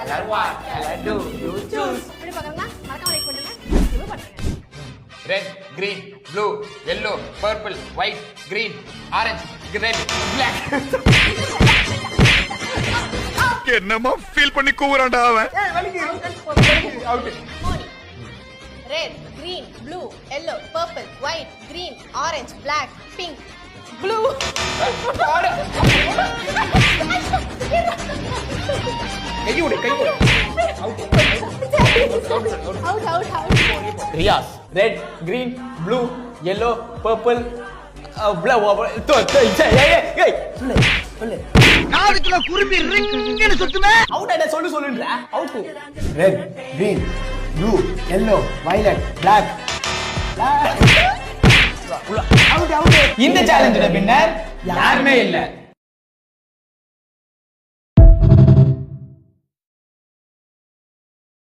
Color one, color two, you choose. இப்படி பார்க்கறதா மறக்காம like பண்ணுங்க. இது பண்ணுங்க. Red, green, blue, yellow, purple, white, green, orange, red, black. என்னமா ஃபீல் பண்ணி கூவுறான்டா அவன். Out. Red, green, blue, yellow, purple, white, green, orange, black, pink, blue. கையோடு. Out. Riyas, red, green, blue, yellow, purple, black. சொல்லு. காதுக்குள்ள குருவி ரிங்னு சுத்துமே. Out அட சொல்லுன்றா. Out. Red, green, blue, yellow, violet, black. இந்த சேலஞ்சோட winner யாருமே இல்ல.